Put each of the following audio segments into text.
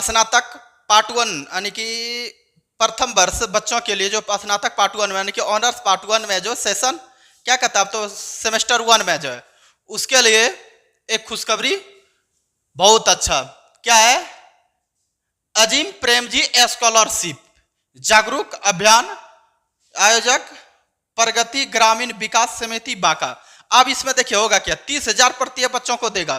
स्नातक पार्ट 1 यानी कि प्रथम वर्ष बच्चों के लिए जो स्नातक पार्ट 1 में यानी कि ऑनर्स पार्ट 1 में जो सेशन क्या कहता है, तो सेमेस्टर 1 में जो है उसके लिए एक खुशखबरी बहुत अच्छा क्या है, अजीम प्रेमजी स्कॉलरशिप जागरूक अभियान आयोजक प्रगति ग्रामीण विकास समिति बांका। अब इसमें देखिए होगा क्या, 30,000 प्रत्येक बच्चों को देगा,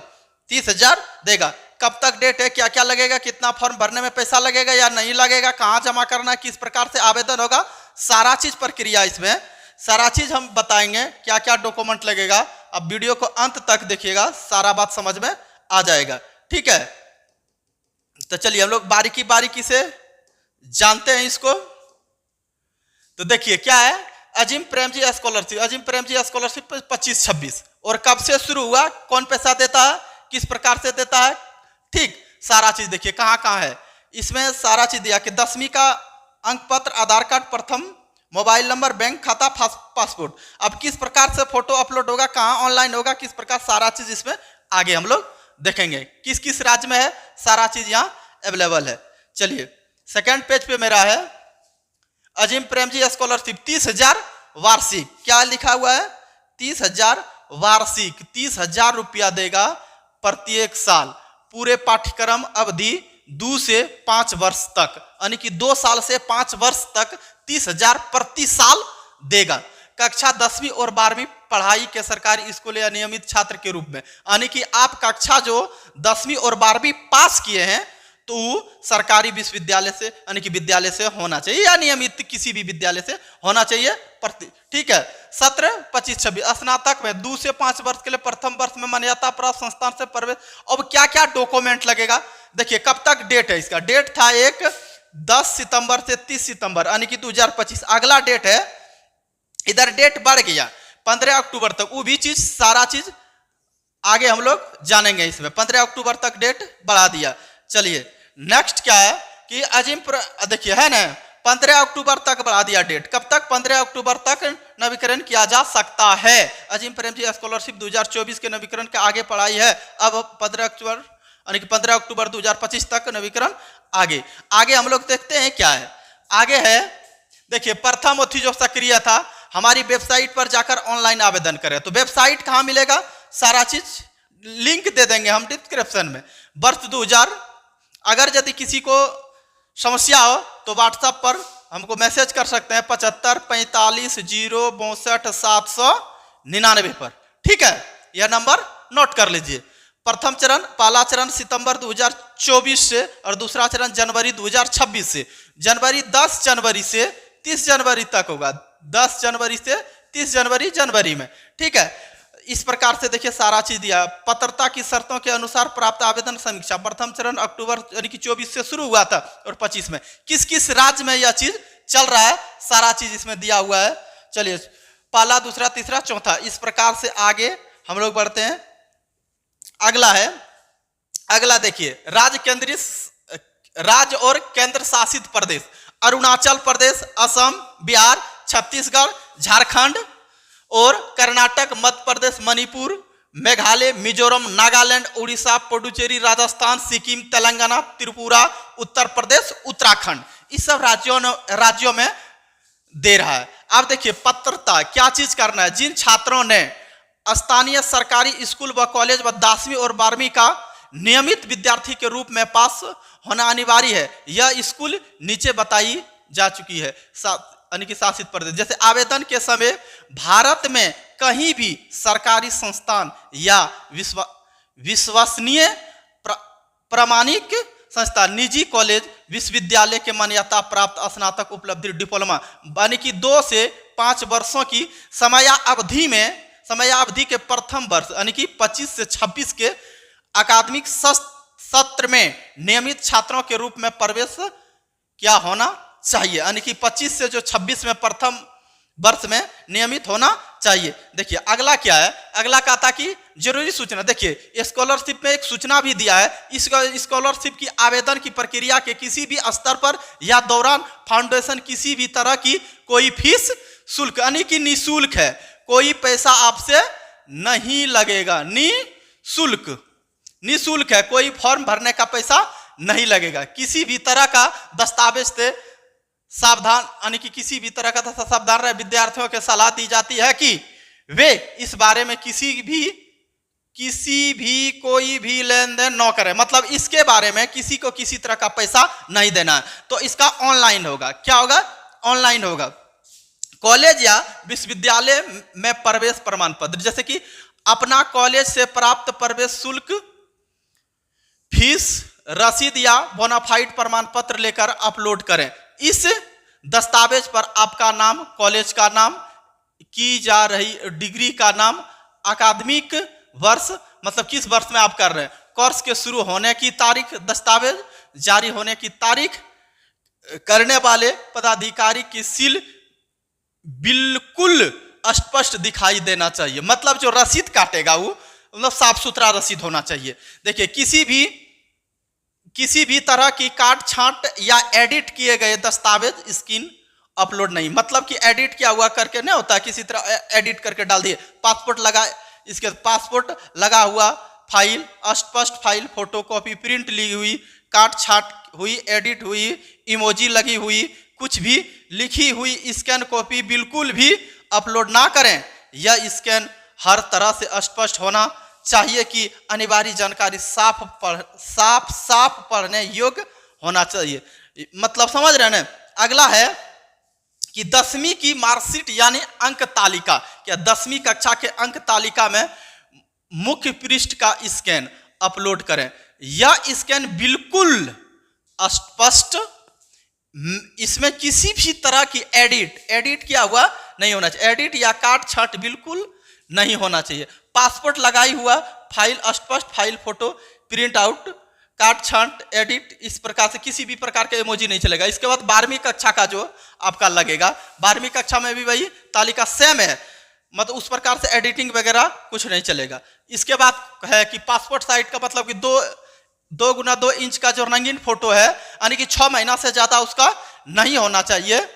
30,000 देगा। कब तक डेट है, क्या क्या लगेगा, कितना फॉर्म भरने में पैसा लगेगा या नहीं लगेगा, कहाँ जमा करना है, किस प्रकार से आवेदन होगा, सारा चीज प्रक्रिया इसमें सारा चीज हम बताएंगे, क्या क्या डॉक्यूमेंट लगेगा। अब वीडियो को अंत तक देखिएगा, सारा बात समझ में आ जाएगा, ठीक है। तो चलिए हम लोग बारीकी बारीकी से जानते हैं इसको। तो देखिए क्या है, अजीम प्रेमजी स्कॉलरशिप, अजीम प्रेमजी स्कॉलरशिप 25-26 और कब से शुरू हुआ, कौन पैसा देता है, किस प्रकार से देता है, ठीक सारा चीज देखिए कहाँ कहाँ है इसमें सारा चीज दिया कि 10वीं का अंक पत्र, आधार कार्ड प्रथम, मोबाइल नंबर, बैंक खाता, पासपोर्ट। अब किस प्रकार से फोटो अपलोड होगा, कहाँ ऑनलाइन होगा, किस प्रकार, सारा चीज इसमें आगे हम लोग देखेंगे। किस किस राज्य में है, सारा चीज यहाँ अवेलेबल है। चलिए सेकेंड पेज पे मेरा है अजीम प्रेमजी स्कॉलरशिप 30,000 वार्षिक, क्या लिखा हुआ है, 30,000 वार्षिक, 30,000 रुपया देगा प्रत्येक साल, पूरे पाठ्यक्रम अवधि 2 से 5 वर्ष तक, यानी कि 2 साल से 5 वर्ष तक 30,000 प्रति साल देगा। कक्षा 10वीं और 12वीं पढ़ाई के सरकारी स्कूल या नियमित छात्र के रूप में, यानी कि आप कक्षा जो 10वीं और 12वीं पास किए हैं तो सरकारी विश्वविद्यालय से यानी कि विद्यालय से होना चाहिए या नियमित किसी भी विद्यालय से होना चाहिए, ठीक है। सत्र 25-26 स्नातक में 2 से 5 वर्ष के लिए प्रथम वर्ष में मान्यता प्राप्त संस्थान से प्रवेश। अब क्या क्या डॉक्यूमेंट लगेगा, देखिए कब तक डेट है, इसका डेट था एक 10 सितंबर से 30 सितंबर यानी कि 2025। अगला डेट है, इधर डेट बढ़ गया 15 अक्टूबर तक, वो भी चीज सारा चीज आगे हम लोग जानेंगे। इसमें 15 अक्टूबर तक डेट बढ़ा दिया। चलिए नेक्स्ट क्या है कि अजीम देखिए है ना, 15 अक्टूबर तक बढ़ा दिया डेट, कब तक, 15 अक्टूबर तक नवीकरण किया जा सकता है। अजीम प्रेमजी स्कॉलरशिप 2024 के नवीकरण के आगे पढ़ाई है, अब 15 अक्टूबर यानी कि 15 अक्टूबर 2025 तक नवीकरण आगे आगे हम लोग देखते हैं क्या है। आगे है देखिए प्रथम अवधि जो सक्रिय था, हमारी वेबसाइट पर जाकर ऑनलाइन आवेदन करें। तो वेबसाइट कहाँ मिलेगा, सारा चीज लिंक दे देंगे हम डिस्क्रिप्शन में। वर्ष 2000, अगर यदि किसी को समस्या हो तो व्हाट्सएप पर हमको मैसेज कर सकते हैं 75 45 0 62 799 पर, ठीक है। यह नंबर नोट कर लीजिए। प्रथम चरण, पहला चरण सितंबर 2024 से और दूसरा चरण जनवरी 2026 से, जनवरी 10 जनवरी से 30 जनवरी तक होगा, 10 जनवरी से 30 जनवरी में, ठीक है। इस प्रकार से देखिए सारा चीज दिया। पात्रता की शर्तों के अनुसार प्राप्त आवेदन समीक्षा, प्रथम चरण अक्टूबर यानी कि 24 से शुरू हुआ था और 25 में किस किस राज्य में यह चीज चल रहा है, सारा चीज इसमें दिया हुआ है। चलिए पहला, दूसरा, तीसरा, चौथा, इस प्रकार से आगे हम लोग बढ़ते हैं। अगला है, अगला देखिए राज्य और केंद्र शासित प्रदेश, अरुणाचल प्रदेश, असम, बिहार, छत्तीसगढ़, झारखंड और कर्नाटक, मध्य प्रदेश, मणिपुर, मेघालय, मिजोरम, नागालैंड, उड़ीसा, पुडुचेरी, राजस्थान, सिक्किम, तेलंगाना, त्रिपुरा, उत्तर प्रदेश, उत्तराखंड, इस सब राज्यों में दे रहा है। अब देखिए पात्रता क्या चीज करना है, जिन छात्रों ने स्थानीय सरकारी स्कूल व कॉलेज व 10वीं और 12वीं का नियमित विद्यार्थी के रूप में पास होना अनिवार्य है, यह स्कूल नीचे बताई जा चुकी है यानी कि शासित प्रदेश। जैसे आवेदन के समय भारत में कहीं भी सरकारी संस्थान या विश्वसनीय प्रमाणिक संस्थान, निजी कॉलेज, विश्वविद्यालय के मान्यता प्राप्त स्नातक उपलब्धि डिप्लोमा यानी कि 2 से 5 वर्षों की समयावधि के प्रथम वर्ष यानी कि 25 से 26 के अकादमिक सत्र में नियमित छात्रों के रूप में प्रवेश क्या होना चाहिए, यानी कि 25 से जो 26 में प्रथम वर्ष में नियमित होना चाहिए। देखिए अगला क्या है, अगला कहा था कि जरूरी सूचना, देखिए स्कॉलरशिप में एक सूचना भी दिया है, इस स्कॉलरशिप की आवेदन की प्रक्रिया के किसी भी स्तर पर या दौरान फाउंडेशन किसी भी तरह की कोई फीस शुल्क यानी कि निःशुल्क है, कोई पैसा आपसे नहीं लगेगा, निःशुल्क है, कोई फॉर्म भरने का पैसा नहीं लगेगा। किसी भी तरह का दस्तावेज से सावधान, यानी कि किसी भी तरह का सावधान रहे। विद्यार्थियों को सलाह दी जाती है कि वे इस बारे में किसी भी कोई भी लेन देन न करें, मतलब इसके बारे में किसी को किसी तरह का पैसा नहीं देना है। तो इसका ऑनलाइन होगा। क्या होगा? ऑनलाइन होगा। कॉलेज या विश्वविद्यालय में प्रवेश प्रमाण पत्र, जैसे कि अपना कॉलेज से प्राप्त प्रवेश शुल्क, फीस, रसीद या बोनाफाइड प्रमाण पत्र लेकर अपलोड करें। इस दस्तावेज पर आपका नाम, कॉलेज का नाम, की जा रही डिग्री का नाम, अकादमिक वर्ष, मतलब किस वर्ष में आप कर रहे हैं, कोर्स के शुरू होने की तारीख, दस्तावेज जारी होने की तारीख, करने वाले पदाधिकारी की सील बिल्कुल स्पष्ट दिखाई देना चाहिए। मतलब जो रसीद काटेगा वो मतलब साफ सुथरा रसीद होना चाहिए। देखिए, किसी भी तरह की काट छांट या एडिट किए गए दस्तावेज स्क्रीन अपलोड नहीं, मतलब कि एडिट किया हुआ करके नहीं होता, किसी तरह एडिट करके डाल दिए। पासपोर्ट लगा, इसके पासपोर्ट लगा हुआ फाइल, स्पष्ट फाइल, फोटोकॉपी, प्रिंट ली हुई, काट छाट हुई, एडिट हुई, इमोजी लगी हुई, कुछ भी लिखी हुई स्कैन कॉपी बिल्कुल भी अपलोड ना करें। यह स्कैन हर तरह से स्पष्ट होना चाहिए कि अनिवार्य जानकारी साफ पढ़ने योग्य होना चाहिए। मतलब समझ रहे हैं ना? अगला है कि 10वीं की मार्कशीट यानी अंक तालिका, क्या 10वीं कक्षा के अंक तालिका में मुख्य पृष्ठ का स्कैन अपलोड करें। यह स्कैन बिल्कुल स्पष्ट, इसमें किसी भी तरह की एडिट किया हुआ नहीं होना चाहिए। एडिट या काट छाट बिल्कुल नहीं होना चाहिए। पासपोर्ट लगाई हुआ फाइल, स्पष्ट फाइल, फोटो, प्रिंट आउट, काट छांट, एडिट, इस प्रकार से किसी भी प्रकार के इमोजी नहीं चलेगा। इसके बाद 12वीं कक्षा का जो आपका लगेगा, 12वीं कक्षा में भी वही तालिका सेम है, मतलब उस प्रकार से एडिटिंग वगैरह कुछ नहीं चलेगा। इसके बाद है कि पासपोर्ट साइज का मतलब कि 2 गुना 2 इंच का जो रंगीन फोटो है, यानी कि 6 महीना से ज्यादा उसका नहीं होना चाहिए,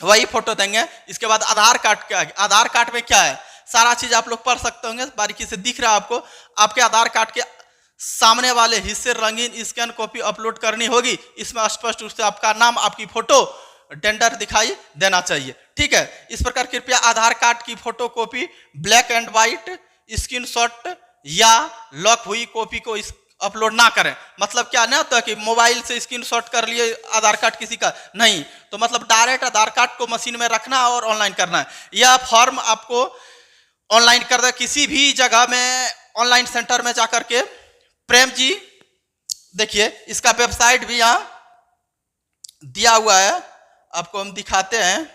वही फोटो देंगे। इसके बाद आधार कार्ड, क्या है आधार कार्ड में क्या है, सारा चीज आप लोग पढ़ सकते होंगे, बारीकी से दिख रहा है आपको। आपके आधार कार्ड के सामने वाले हिस्से रंगीन स्कैन कॉपी अपलोड करनी होगी। इसमें स्पष्ट रूप से आपका नाम, आपकी फोटो, टेंडर दिखाई देना चाहिए। ठीक है, इस प्रकार कृपया आधार कार्ड की photo copy, black and white screenshot या लॉक हुई कॉपी को अपलोड ना करें। मतलब क्या नहीं होता कि मोबाइल से स्क्रीनशॉट कर लिए आधार कार्ड किसी का, नहीं, तो मतलब डायरेक्ट आधार कार्ड को मशीन में रखना और ऑनलाइन करना है। यह फॉर्म आपको ऑनलाइन कर दे, किसी भी जगह में ऑनलाइन सेंटर में जाकर के। प्रेम जी देखिए, इसका वेबसाइट भी यहां दिया हुआ है, आपको हम दिखाते हैं।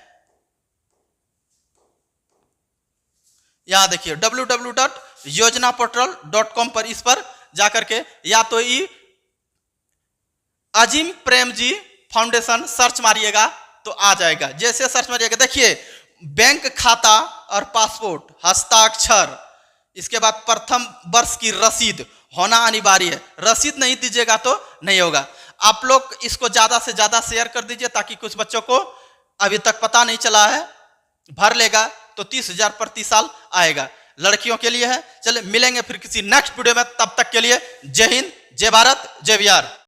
यहां देखिए www.yojanaportal.com पर, इस पर जाकर के या तो अजीम प्रेम जी फाउंडेशन सर्च मारिएगा तो आ जाएगा। जैसे सर्च मारिएगा, देखिए बैंक खाता और पासपोर्ट, हस्ताक्षर, इसके बाद प्रथम वर्ष की रसीद होना अनिवार्य है। रसीद नहीं दीजिएगा तो नहीं होगा। आप लोग इसको ज्यादा से ज्यादा शेयर कर दीजिए ताकि कुछ बच्चों को अभी तक पता नहीं चला है। भर लेगा तो 30,000 प्रति साल आएगा, लड़कियों के लिए है। चलिए मिलेंगे फिर किसी नेक्स्ट वीडियो में, तब तक के लिए जय हिंद, जय भारत, जय बिहार।